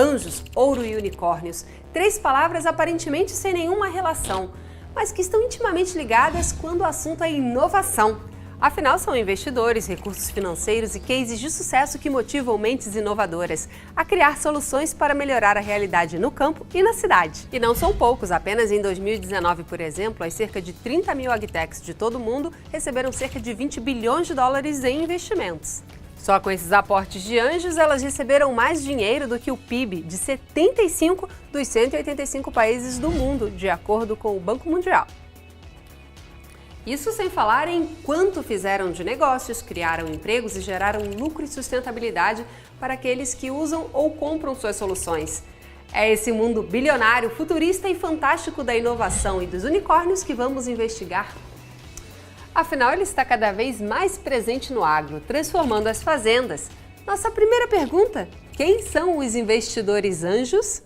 Anjos, ouro e unicórnios. 3 palavras aparentemente sem nenhuma relação, mas que estão intimamente ligadas quando o assunto é inovação. Afinal, são investidores, recursos financeiros e cases de sucesso que motivam mentes inovadoras a criar soluções para melhorar a realidade no campo e na cidade. E não são poucos, apenas em 2019, por exemplo, as cerca de 30 mil agtechs de todo o mundo receberam cerca de 20 bilhões de dólares em investimentos. Só com esses aportes de anjos, elas receberam mais dinheiro do que o PIB de 75 dos 185 países do mundo, de acordo com o Banco Mundial. Isso sem falar em quanto fizeram de negócios, criaram empregos e geraram lucro e sustentabilidade para aqueles que usam ou compram suas soluções. É esse mundo bilionário, futurista e fantástico da inovação e dos unicórnios que vamos investigar. Afinal, ele está cada vez mais presente no agro, transformando as fazendas. Nossa primeira pergunta: quem são os investidores anjos?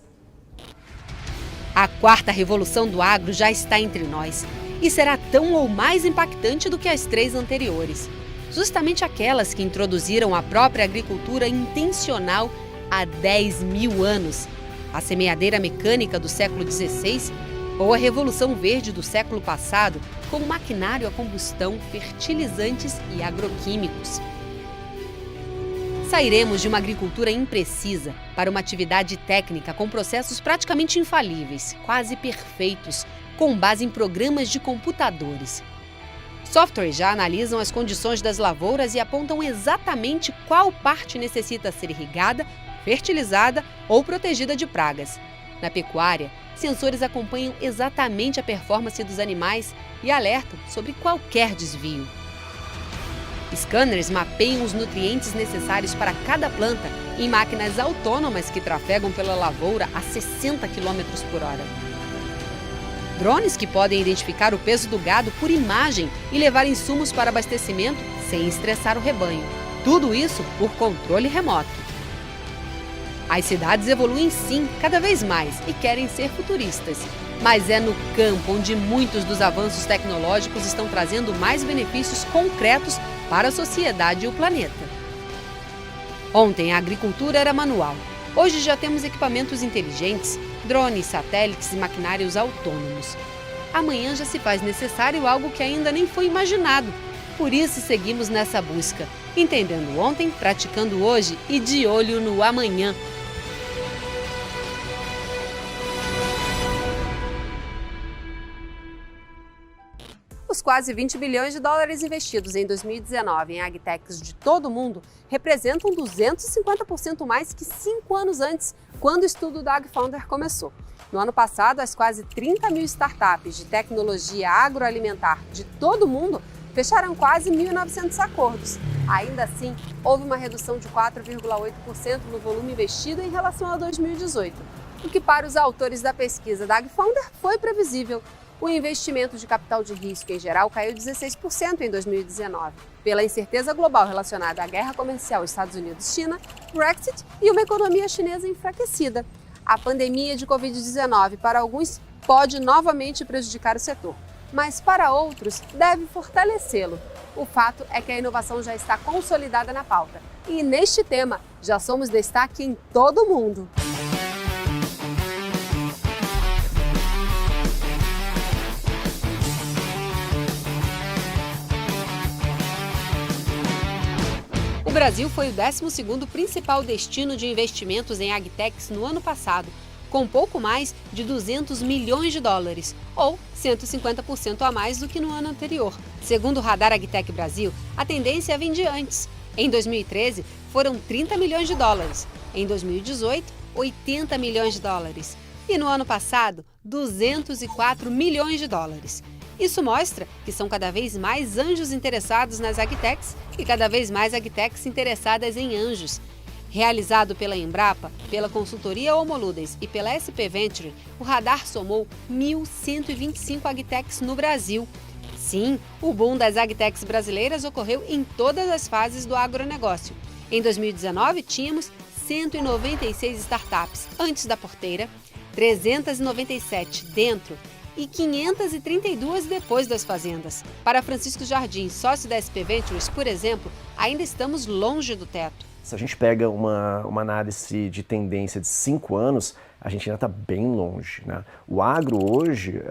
A quarta revolução do agro já está entre nós e será tão ou mais impactante do que as 3 anteriores. Justamente aquelas que introduziram a própria agricultura intencional há 10 mil anos, a semeadeira mecânica do século XVI ou a Revolução Verde do século passado, com maquinário a combustão, fertilizantes e agroquímicos. Sairemos de uma agricultura imprecisa para uma atividade técnica com processos praticamente infalíveis, quase perfeitos, com base em programas de computadores. Softwares já analisam as condições das lavouras e apontam exatamente qual parte necessita ser irrigada, fertilizada ou protegida de pragas. Na pecuária, sensores acompanham exatamente a performance dos animais e alertam sobre qualquer desvio. Scanners mapeiam os nutrientes necessários para cada planta em máquinas autônomas que trafegam pela lavoura a 60 km por hora. Drones que podem identificar o peso do gado por imagem e levar insumos para abastecimento sem estressar o rebanho. Tudo isso por controle remoto. As cidades evoluem sim, cada vez mais, e querem ser futuristas. Mas é no campo onde muitos dos avanços tecnológicos estão trazendo mais benefícios concretos para a sociedade e o planeta. Ontem a agricultura era manual. Hoje já temos equipamentos inteligentes, drones, satélites e maquinários autônomos. Amanhã já se faz necessário algo que ainda nem foi imaginado. Por isso seguimos nessa busca, entendendo ontem, praticando hoje e de olho no amanhã. Os quase 20 bilhões de dólares investidos em 2019 em agtechs de todo o mundo representam 250% mais que 5 anos antes, quando o estudo da AgFounder começou. No ano passado, as quase 30 mil startups de tecnologia agroalimentar de todo o mundo fecharam quase 1.900 acordos. Ainda assim, houve uma redução de 4,8% no volume investido em relação a 2018, o que para os autores da pesquisa da AgFounder foi previsível. O investimento de capital de risco em geral caiu 16% em 2019, pela incerteza global relacionada à guerra comercial Estados Unidos-China, Brexit e uma economia chinesa enfraquecida. A pandemia de Covid-19 para alguns pode novamente prejudicar o setor, mas para outros deve fortalecê-lo. O fato é que a inovação já está consolidada na pauta e neste tema já somos destaque em todo o mundo. O Brasil foi o 12º principal destino de investimentos em agtechs no ano passado, com pouco mais de 200 milhões de dólares, ou 150% a mais do que no ano anterior. Segundo o Radar Agtech Brasil, a tendência vem de antes. Em 2013, foram 30 milhões de dólares. Em 2018, 80 milhões de dólares. E no ano passado, 204 milhões de dólares. Isso mostra que são cada vez mais anjos interessados nas agtechs e cada vez mais agtechs interessadas em anjos. Realizado pela Embrapa, pela consultoria Homoludens e pela SP Venture, o Radar somou 1.125 agtechs no Brasil. Sim, o boom das agtechs brasileiras ocorreu em todas as fases do agronegócio. Em 2019, tínhamos 196 startups antes da porteira, 397 dentro e 532 depois das fazendas. Para Francisco Jardim, sócio da SP Ventures, por exemplo, ainda estamos longe do teto. Se a gente pega uma análise de tendência de 5 anos, a gente ainda está bem longe, né? O agro hoje,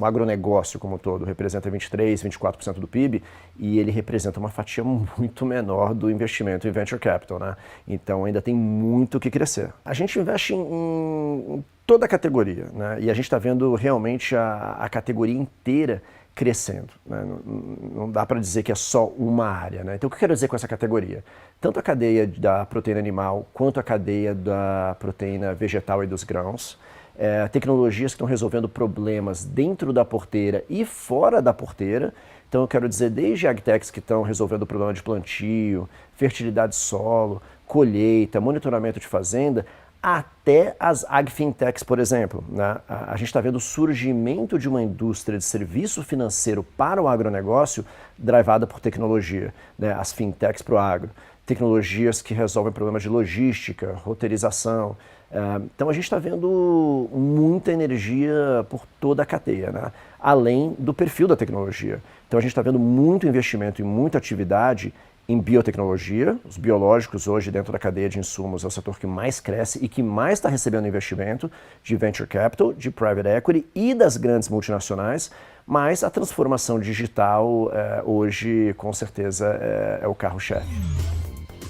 o agronegócio como um todo, representa 23%, 24% do PIB e ele representa uma fatia muito menor do investimento em venture capital, né? Então ainda tem muito o que crescer. A gente investe em toda a categoria, né? E a gente está vendo realmente a categoria inteira crescendo, né? Não dá para dizer que é só uma área, né? Então o que eu quero dizer com essa categoria? Tanto a cadeia da proteína animal quanto a cadeia da proteína vegetal e dos grãos, tecnologias que estão resolvendo problemas dentro da porteira e fora da porteira. Então eu quero dizer desde agtechs que estão resolvendo o problema de plantio, fertilidade de solo, colheita, monitoramento de fazenda, até as agfintechs, por exemplo, né? A gente está vendo o surgimento de uma indústria de serviço financeiro para o agronegócio drivada por tecnologia, né? As fintechs para o agro, tecnologias que resolvem problemas de logística, roteirização. Então a gente está vendo muita energia por toda a cadeia, né? Além do perfil da tecnologia. Então a gente está vendo muito investimento e muita atividade em biotecnologia. Os biológicos hoje dentro da cadeia de insumos é o setor que mais cresce e que mais está recebendo investimento de venture capital, de private equity e das grandes multinacionais, mas a transformação digital hoje com certeza é o carro-chefe.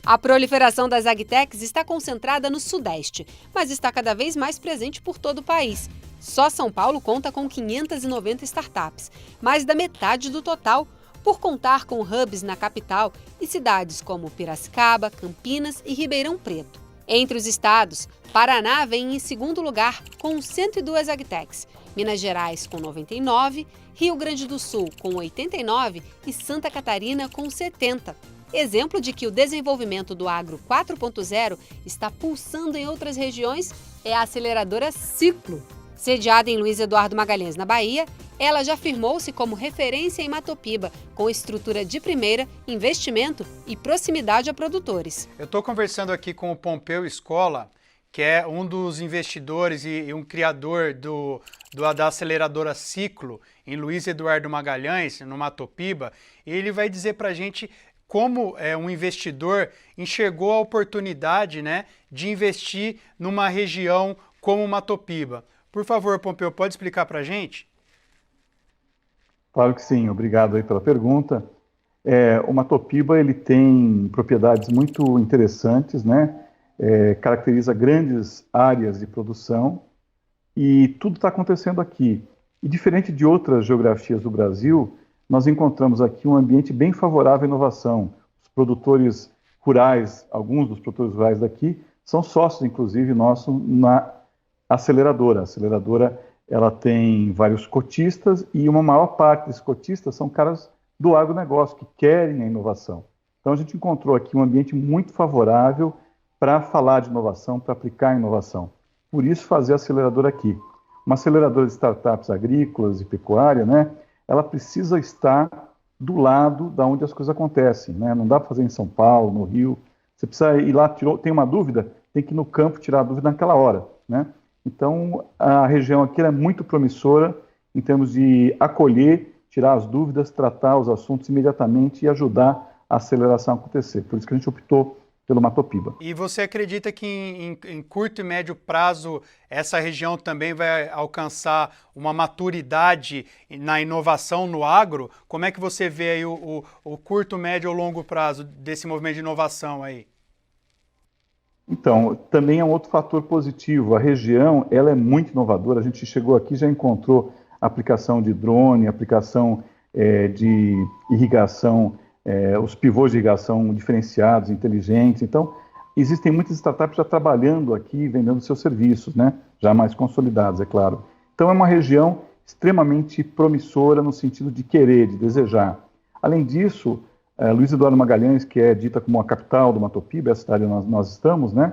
A proliferação das agtechs está concentrada no Sudeste, mas está cada vez mais presente por todo o país. Só São Paulo conta com 590 startups, mais da metade do total, por contar com hubs na capital e cidades como Piracicaba, Campinas e Ribeirão Preto. Entre os estados, Paraná vem em segundo lugar com 102 agtechs, Minas Gerais com 99, Rio Grande do Sul com 89 e Santa Catarina com 70. Exemplo de que o desenvolvimento do Agro 4.0 está pulsando em outras regiões é a aceleradora Ciclo. Sediada em Luiz Eduardo Magalhães, na Bahia, ela já firmou-se como referência em Matopiba, com estrutura de primeira, investimento e proximidade a produtores. Eu estou conversando aqui com o Pompeu Escola, que é um dos investidores e um criador da aceleradora Ciclo, em Luiz Eduardo Magalhães, no Matopiba, e ele vai dizer para a gente como um investidor enxergou a oportunidade, né, de investir numa região como Matopiba. Por favor, Pompeu, pode explicar para a gente? Claro que sim, obrigado aí pela pergunta. O Matopiba ele tem propriedades muito interessantes, né? Caracteriza grandes áreas de produção e tudo está acontecendo aqui. E diferente de outras geografias do Brasil, nós encontramos aqui um ambiente bem favorável à inovação. Os produtores rurais, alguns dos produtores rurais daqui, são sócios, inclusive, nossos na aceleradora. A aceleradora ela tem vários cotistas e uma maior parte desses cotistas são caras do agronegócio que querem a inovação. Então a gente encontrou aqui um ambiente muito favorável para falar de inovação, para aplicar a inovação. Por isso fazer a aceleradora aqui. Uma aceleradora de startups agrícolas e pecuária, né? Ela precisa estar do lado da onde as coisas acontecem, né? Não dá para fazer em São Paulo, no Rio. Você precisa ir lá, tem uma dúvida, tem que ir no campo tirar a dúvida naquela hora, né? Então, a região aqui é muito promissora em termos de acolher, tirar as dúvidas, tratar os assuntos imediatamente e ajudar a aceleração a acontecer. Por isso que a gente optou pelo Matopiba. E você acredita que em curto e médio prazo essa região também vai alcançar uma maturidade na inovação no agro? Como é que você vê aí o curto, médio ou longo prazo desse movimento de inovação aí? Então, também é um outro fator positivo. A região ela é muito inovadora. A gente chegou aqui e já encontrou aplicação de drone, aplicação de irrigação, os pivôs de irrigação diferenciados, inteligentes. Então, existem muitas startups já trabalhando aqui, vendendo seus serviços, né? Já mais consolidados, é claro. Então, é uma região extremamente promissora no sentido de querer, de desejar. Além disso, Luiz Eduardo Magalhães, que é dita como a capital do Matopiba, a cidade onde nós estamos, né?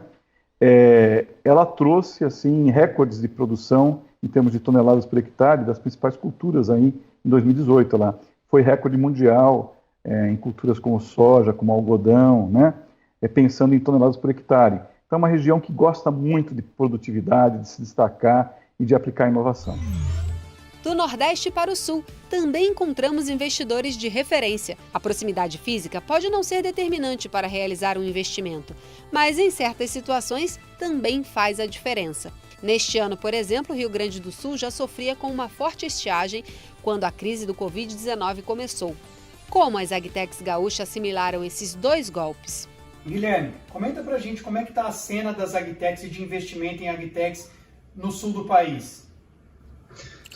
Ela trouxe assim recordes de produção em termos de toneladas por hectare das principais culturas aí em 2018. Ela foi recorde mundial em culturas como soja, como algodão, né? Pensando em toneladas por hectare. Então é uma região que gosta muito de produtividade, de se destacar e de aplicar inovação. Do Nordeste para o Sul, também encontramos investidores de referência. A proximidade física pode não ser determinante para realizar um investimento, mas em certas situações também faz a diferença. Neste ano, por exemplo, o Rio Grande do Sul já sofria com uma forte estiagem quando a crise do Covid-19 começou. Como as agtechs gaúchas assimilaram esses dois golpes? Guilherme, comenta pra gente como é que tá a cena das agtechs e de investimento em agtechs no sul do país.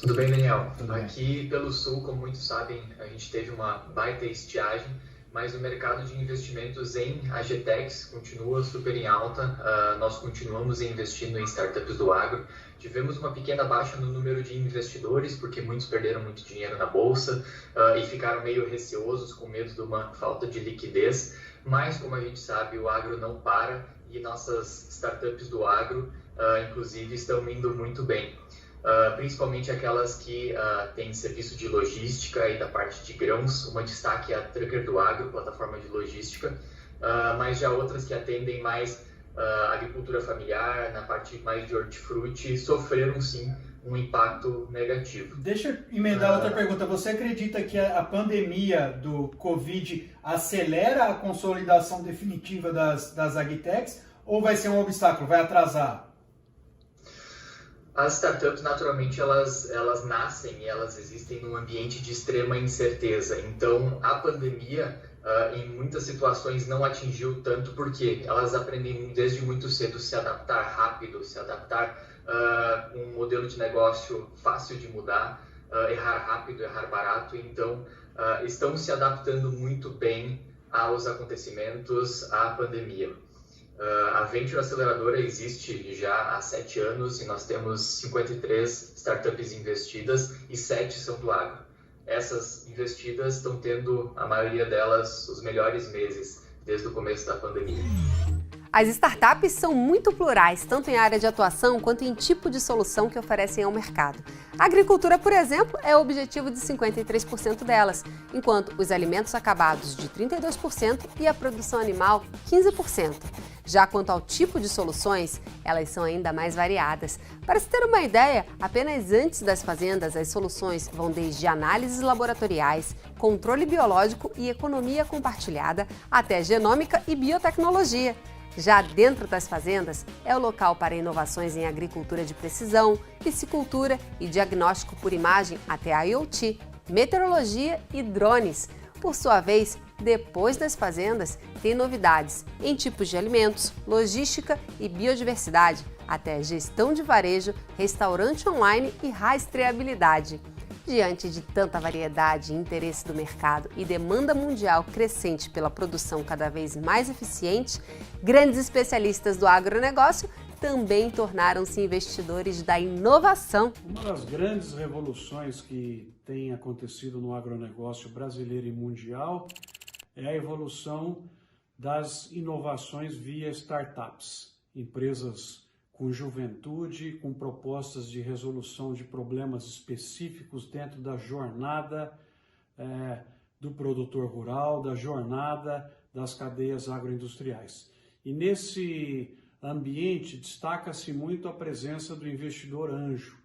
Tudo bem, Daniel? Aqui pelo sul, como muitos sabem, a gente teve uma baita estiagem, mas o mercado de investimentos em agtechs continua super em alta. Nós continuamos investindo em startups do agro. Tivemos uma pequena baixa no número de investidores, porque muitos perderam muito dinheiro na bolsa e ficaram meio receosos, com medo de uma falta de liquidez. Mas, como a gente sabe, o agro não para e nossas startups do agro, inclusive, estão indo muito bem. Principalmente aquelas que têm serviço de logística e da parte de grãos. Uma destaque é a Trucker do Agro, plataforma de logística, mas já outras que atendem mais agricultura familiar, na parte mais de hortifruti, sofreram sim um impacto negativo. Deixa eu emendar outra pergunta. Você acredita que a pandemia do Covid acelera a consolidação definitiva das agtechs ou vai ser um obstáculo, vai atrasar? As startups, naturalmente, elas nascem e elas existem num ambiente de extrema incerteza. Então, a pandemia, em muitas situações, não atingiu tanto porque elas aprendem desde muito cedo se adaptar rápido, se adaptar com um modelo de negócio fácil de mudar, errar rápido, errar barato. Então, estão se adaptando muito bem aos acontecimentos, à pandemia. A Venture Aceleradora existe já há 7 anos e nós temos 53 startups investidas e 7 são do agro. Essas investidas estão tendo, a maioria delas, os melhores meses desde o começo da pandemia. As startups são muito plurais, tanto em área de atuação quanto em tipo de solução que oferecem ao mercado. A agricultura, por exemplo, é o objetivo de 53% delas, enquanto os alimentos acabados de 32% e a produção animal 15%. Já quanto ao tipo de soluções, elas são ainda mais variadas. Para se ter uma ideia, apenas antes das fazendas, as soluções vão desde análises laboratoriais, controle biológico e economia compartilhada, até genômica e biotecnologia. Já dentro das fazendas, é o local para inovações em agricultura de precisão, piscicultura e diagnóstico por imagem até IoT, meteorologia e drones. Por sua vez, depois das fazendas, tem novidades em tipos de alimentos, logística e biodiversidade, até gestão de varejo, restaurante online e rastreabilidade. Diante de tanta variedade e interesse do mercado e demanda mundial crescente pela produção cada vez mais eficiente, grandes especialistas do agronegócio também tornaram-se investidores da inovação. Uma das grandes revoluções que tem acontecido no agronegócio brasileiro e mundial é a evolução das inovações via startups, empresas com juventude, com propostas de resolução de problemas específicos dentro da jornada do produtor rural, da jornada das cadeias agroindustriais. E nesse ambiente destaca-se muito a presença do investidor anjo,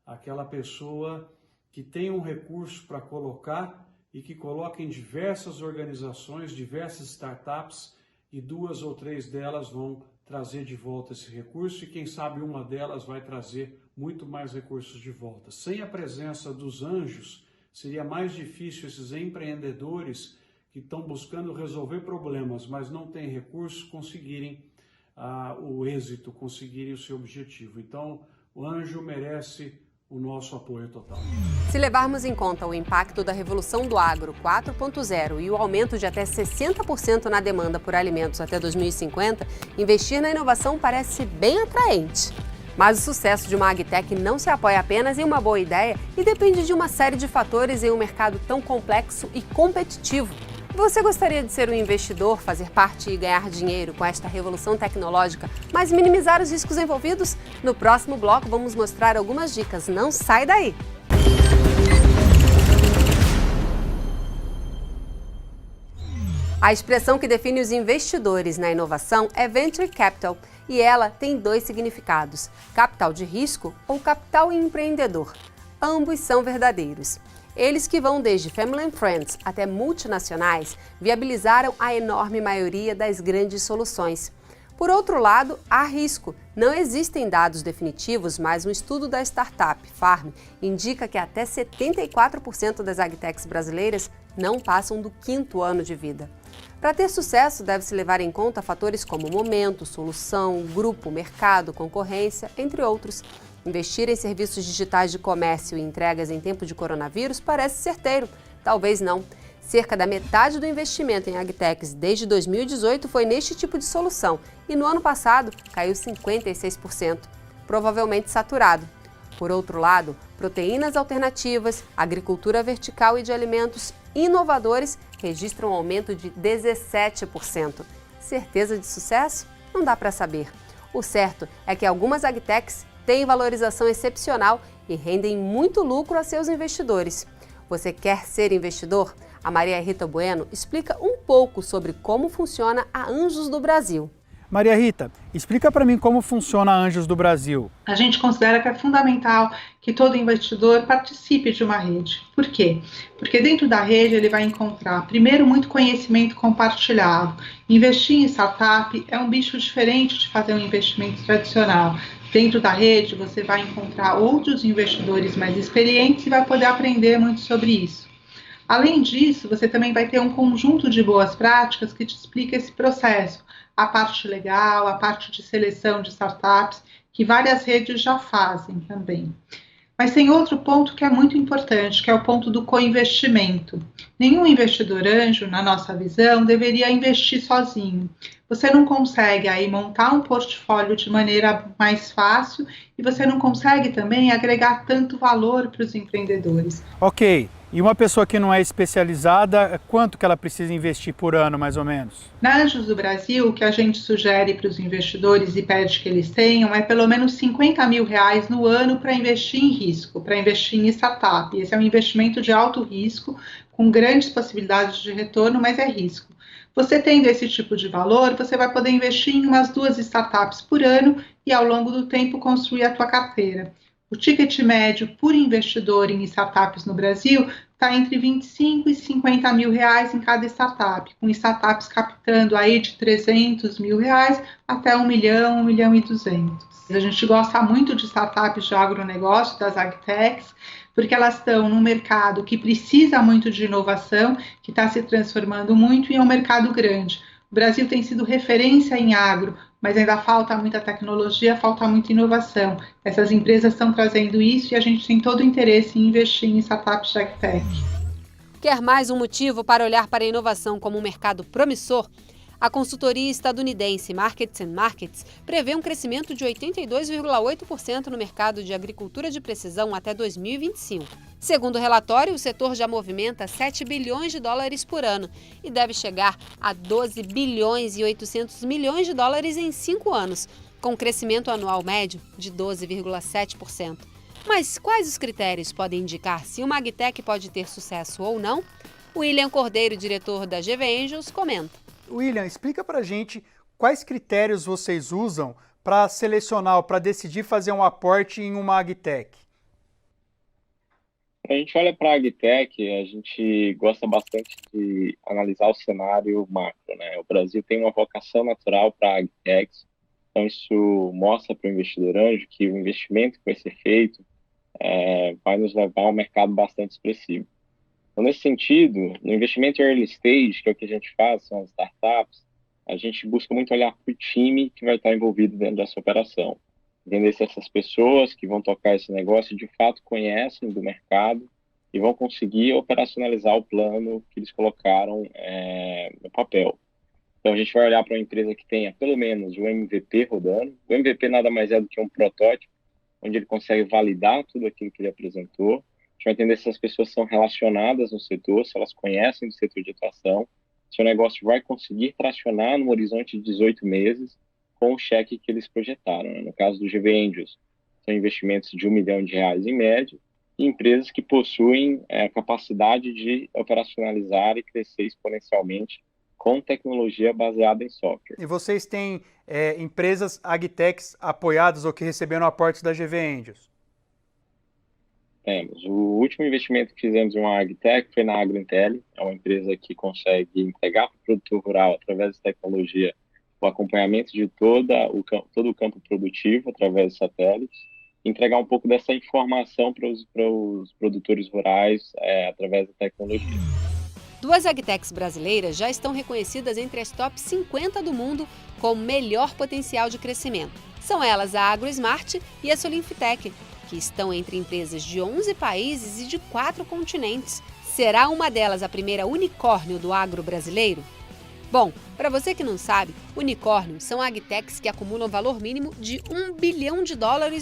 aquela pessoa que tem um recurso para colocar e que coloca em diversas organizações, diversas startups, e 2 ou 3 delas vão trazer de volta esse recurso e quem sabe uma delas vai trazer muito mais recursos de volta. Sem a presença dos anjos, seria mais difícil esses empreendedores que estão buscando resolver problemas, mas não têm recursos, conseguirem o êxito, conseguirem o seu objetivo. Então, o anjo merece o nosso apoio total. Se levarmos em conta o impacto da Revolução do Agro 4.0 e o aumento de até 60% na demanda por alimentos até 2050, investir na inovação parece bem atraente. Mas o sucesso de uma agtech não se apoia apenas em uma boa ideia e depende de uma série de fatores em um mercado tão complexo e competitivo. Você gostaria de ser um investidor, fazer parte e ganhar dinheiro com esta revolução tecnológica, mas minimizar os riscos envolvidos? No próximo bloco vamos mostrar algumas dicas. Não sai daí! A expressão que define os investidores na inovação é Venture Capital e ela tem 2 significados: capital de risco ou capital empreendedor. Ambos são verdadeiros. Eles que vão desde Family and Friends até multinacionais viabilizaram a enorme maioria das grandes soluções. Por outro lado, há risco. Não existem dados definitivos, mas um estudo da startup Farm indica que até 74% das agtechs brasileiras não passam do 5º ano de vida. Para ter sucesso, deve-se levar em conta fatores como momento, solução, grupo, mercado, concorrência, entre outros. Investir em serviços digitais de comércio e entregas em tempo de coronavírus parece certeiro. Talvez não. Cerca da metade do investimento em agtechs desde 2018 foi neste tipo de solução e no ano passado caiu 56%, provavelmente saturado. Por outro lado, proteínas alternativas, agricultura vertical e de alimentos inovadores registram um aumento de 17%. Certeza de sucesso? Não dá para saber. O certo é que algumas agtechs têm valorização excepcional e rendem muito lucro a seus investidores. Você quer ser investidor? A Maria Rita Bueno explica um pouco sobre como funciona a Anjos do Brasil. Maria Rita, explica para mim como funciona a Anjos do Brasil. A gente considera que é fundamental que todo investidor participe de uma rede. Por quê? Porque dentro da rede ele vai encontrar, primeiro, muito conhecimento compartilhado. Investir em startup é um bicho diferente de fazer um investimento tradicional. Dentro da rede você vai encontrar outros investidores mais experientes e vai poder aprender muito sobre isso. Além disso, você também vai ter um conjunto de boas práticas que te explica esse processo, a parte legal, a parte de seleção de startups, que várias redes já fazem também. Mas tem outro ponto que é muito importante, que é o ponto do co-investimento. Nenhum investidor anjo, na nossa visão, deveria investir sozinho. Você não consegue aí montar um portfólio de maneira mais fácil e você não consegue também agregar tanto valor para os empreendedores. Ok, e uma pessoa que não é especializada, quanto que ela precisa investir por ano, mais ou menos? Na Anjos do Brasil, o que a gente sugere para os investidores e pede que eles tenham é pelo menos R$50 mil no ano para investir em risco, para investir em startup. Esse é um investimento de alto risco, com grandes possibilidades de retorno, mas é risco. Você tendo esse tipo de valor, você vai poder investir em umas 2 startups por ano e ao longo do tempo construir a tua carteira. O ticket médio por investidor em startups no Brasil está entre R$25 e R$50 mil em cada startup, com startups captando aí de R$300 mil até R$1 milhão, R$1,2 milhão. A gente gosta muito de startups de agronegócio, das agtechs, porque elas estão num mercado que precisa muito de inovação, que está se transformando muito e é um mercado grande. O Brasil tem sido referência em agro, mas ainda falta muita tecnologia, falta muita inovação. Essas empresas estão trazendo isso e a gente tem todo o interesse em investir em startups de agtech. Quer mais um motivo para olhar para a inovação como um mercado promissor? A consultoria estadunidense Markets & Markets prevê um crescimento de 82,8% no mercado de agricultura de precisão até 2025. Segundo o relatório, o setor já movimenta US$7 bilhões por ano e deve chegar a 12 bilhões e 800 milhões de dólares em 5 anos, com um crescimento anual médio de 12,7%. Mas quais os critérios podem indicar se uma agtech pode ter sucesso ou não? William Cordeiro, diretor da GV Angels, comenta. William, explica pra gente quais critérios vocês usam para selecionar ou para decidir fazer um aporte em uma agtech. A gente olha para a agtech, a gente gosta bastante de analisar o cenário macro, né? O Brasil tem uma vocação natural para agtechs, então isso mostra para o investidor anjo que o investimento que vai ser feito vai nos levar a um mercado bastante expressivo. Então, nesse sentido, no investimento early stage, que é o que a gente faz, são as startups, a gente busca muito olhar para o time que vai estar envolvido dentro dessa operação. Entender se essas pessoas que vão tocar esse negócio de fato conhecem do mercado e vão conseguir operacionalizar o plano que eles colocaram no papel. Então, a gente vai olhar para uma empresa que tenha pelo menos o MVP rodando. O MVP nada mais é do que um protótipo, onde ele consegue validar tudo aquilo que ele apresentou. A gente vai entender se as pessoas são relacionadas no setor, se elas conhecem do setor de atuação, se o negócio vai conseguir tracionar no horizonte de 18 meses com o cheque que eles projetaram. Né? No caso do GV Angels, são investimentos de R$1 milhão em média, e empresas que possuem a capacidade de operacionalizar e crescer exponencialmente com tecnologia baseada em software. E vocês têm empresas agtechs apoiadas ou que receberam aportes da GV Angels? temos. O último investimento que fizemos em uma AgTech foi na AgroIntelli, é uma empresa que consegue entregar para o produtor rural, através de tecnologia, o acompanhamento de todo o campo produtivo, através de satélites, entregar um pouco dessa informação para os produtores rurais através da tecnologia. 2 agtechs brasileiras já estão reconhecidas entre as top 50 do mundo com melhor potencial de crescimento. São elas a AgroSmart e a Solinfitec, que estão entre empresas de 11 países e de 4 continentes. Será uma delas a primeira unicórnio do agro brasileiro? Bom, para você que não sabe, unicórnios são agtechs que acumulam valor mínimo de $1 bilhão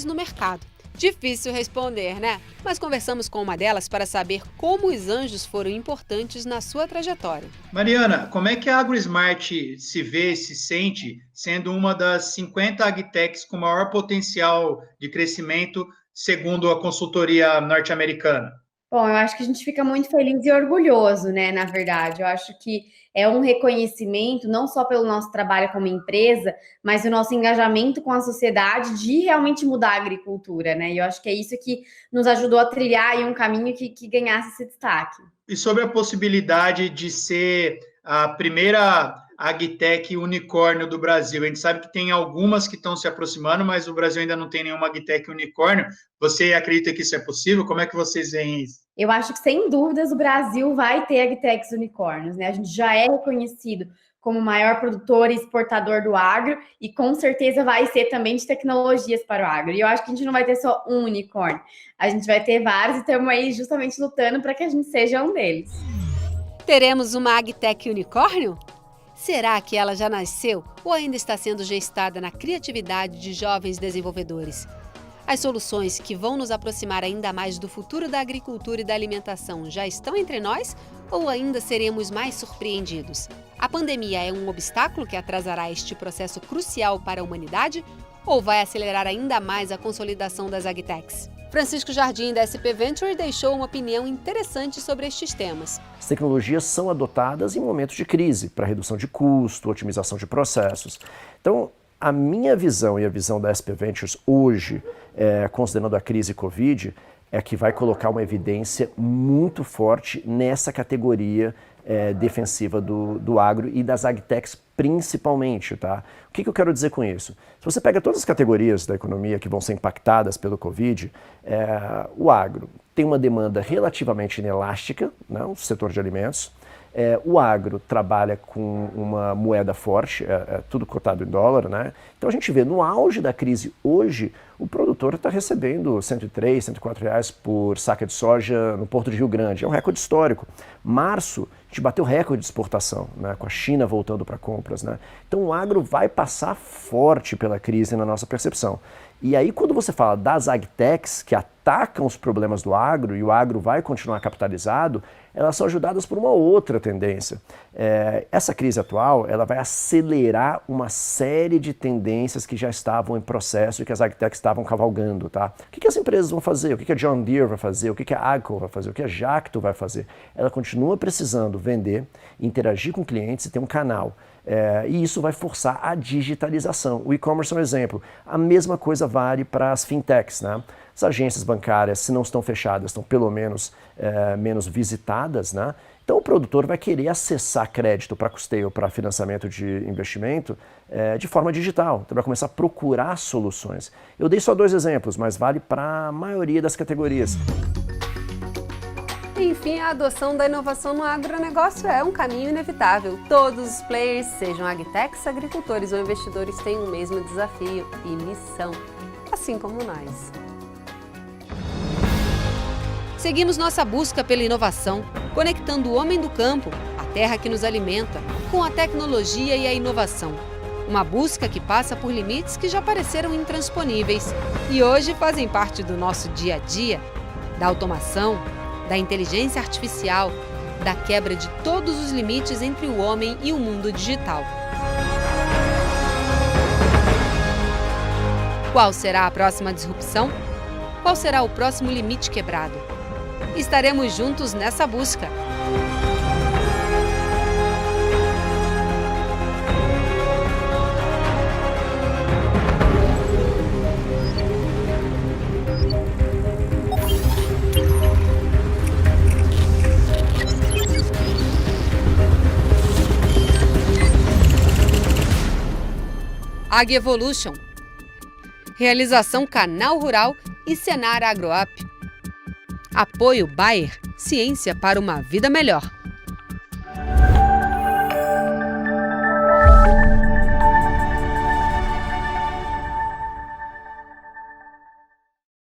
no mercado. Difícil responder, né? Mas conversamos com uma delas para saber como os anjos foram importantes na sua trajetória. Mariana, como é que a AgroSmart se vê e se sente sendo uma das 50 agtechs com maior potencial de crescimento, segundo a consultoria norte-americana? Bom, eu acho que a gente fica muito feliz e orgulhoso, né, na verdade. Eu acho que é um reconhecimento, não só pelo nosso trabalho como empresa, mas o nosso engajamento com a sociedade de realmente mudar a agricultura, né? E eu acho que é isso que nos ajudou a trilhar aí um caminho que ganhasse esse destaque. E sobre a possibilidade de ser a primeira agtech unicórnio do Brasil. A gente sabe que tem algumas que estão se aproximando, mas o Brasil ainda não tem nenhuma agtech unicórnio. Você acredita que isso é possível? Como é que vocês veem isso? Eu acho que, sem dúvidas, o Brasil vai ter agtechs unicórnios, né? A gente já é reconhecido como o maior produtor e exportador do agro e, com certeza, vai ser também de tecnologias para o agro. E eu acho que a gente não vai ter só um unicórnio. A gente vai ter vários e estamos aí justamente lutando para que a gente seja um deles. Teremos uma agtech unicórnio? Será que ela já nasceu ou ainda está sendo gestada na criatividade de jovens desenvolvedores? As soluções que vão nos aproximar ainda mais do futuro da agricultura e da alimentação já estão entre nós ou ainda seremos mais surpreendidos? A pandemia é um obstáculo que atrasará este processo crucial para a humanidade ou vai acelerar ainda mais a consolidação das agtechs? Francisco Jardim, da SP Venture, deixou uma opinião interessante sobre estes temas. As tecnologias são adotadas em momentos de crise, para redução de custo, otimização de processos. Então, a minha visão e a visão da SP Ventures hoje, considerando a crise Covid, é que vai colocar uma evidência muito forte nessa categoria defensiva do agro e das agtechs principalmente, tá? O que eu quero dizer com isso? Se você pega todas as categorias da economia que vão ser impactadas pelo Covid, o agro tem uma demanda relativamente inelástica, né, o setor de alimentos. O agro trabalha com uma moeda forte, tudo cotado em dólar, né? Então a gente vê no auge da crise hoje, o produtor está recebendo R$103, R$104 por saca de soja no Porto de Rio Grande. É um recorde histórico. Março, a gente bateu recorde de exportação, né? Com a China voltando para compras, né? Então o agro vai passar forte pela crise na nossa percepção. E aí quando você fala das agtechs que atacam os problemas do agro e o agro vai continuar capitalizado, elas são ajudadas por uma outra tendência. Essa crise atual ela vai acelerar uma série de tendências que já estavam em processo e que as agtechs estavam cavalgando. Tá? O que as empresas vão fazer? O que a John Deere vai fazer? O que a AGCO vai fazer? O que a Jacto vai fazer? Ela continua precisando vender, interagir com clientes e ter um canal. E isso vai forçar a digitalização. O e-commerce é um exemplo. A mesma coisa vale para as fintechs, né? As agências bancárias, se não estão fechadas, estão pelo menos menos visitadas, né? Então o produtor vai querer acessar crédito para custeio, para financiamento de investimento de forma digital. Então vai começar a procurar soluções. Eu dei só 2 exemplos, mas vale para a maioria das categorias. Enfim, a adoção da inovação no agronegócio é um caminho inevitável. Todos os players, sejam agtechs, agricultores ou investidores, têm o mesmo desafio e missão, assim como nós. Seguimos nossa busca pela inovação, conectando o homem do campo, a terra que nos alimenta, com a tecnologia e a inovação. Uma busca que passa por limites que já pareceram intransponíveis e hoje fazem parte do nosso dia a dia, da automação, da inteligência artificial, da quebra de todos os limites entre o homem e o mundo digital. Qual será a próxima disrupção? Qual será o próximo limite quebrado? Estaremos juntos nessa busca. AgEvolution. Realização Canal Rural e Senar AgroUp. Apoio Bayer, ciência para uma vida melhor.